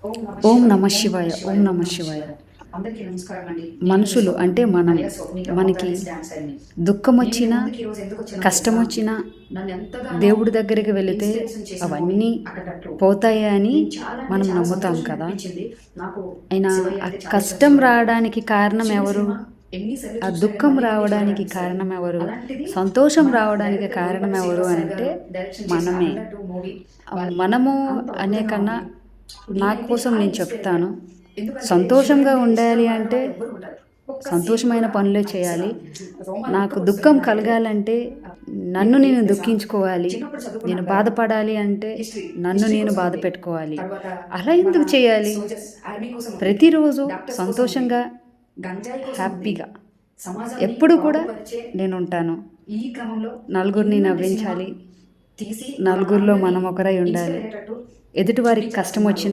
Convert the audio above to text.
ఓం నమ శివాయ. ఓం నమ శివాయ. అందరికీ నమస్కారం అండి. మనుషులు అంటే మనం మనకి దుఃఖం వచ్చినా కష్టం వచ్చినా దేవుడి దగ్గరికి వెళితే అవన్నీ పోతాయి అని మనం నమ్ముతాం కదా. అయినా ఆ కష్టం రావడానికి కారణం ఎవరు? ఆ దుఃఖం రావడానికి కారణం ఎవరు? సంతోషం రావడానికి కారణం ఎవరు అని అంటే మనమే. మనము అనే కన్నా నా కోసం నేను చెప్తాను. సంతోషంగా ఉండాలి అంటే సంతోషమైన పనులే చేయాలి. నాకు దుఃఖం కలగాలంటే నన్ను నేను దుఃఖించుకోవాలి. నేను బాధపడాలి అంటే నన్ను నేను బాధ పెట్టుకోవాలి. అలా ఎందుకు చేయాలి? ప్రతిరోజు సంతోషంగా హ్యాపీగా ఎప్పుడు కూడా నేను ఉంటాను. నలుగురిని నవ్వించాలి. నలుగురిలో మనం ఒకరై ఉండాలి. ఎదుటివారికి కష్టం వచ్చిన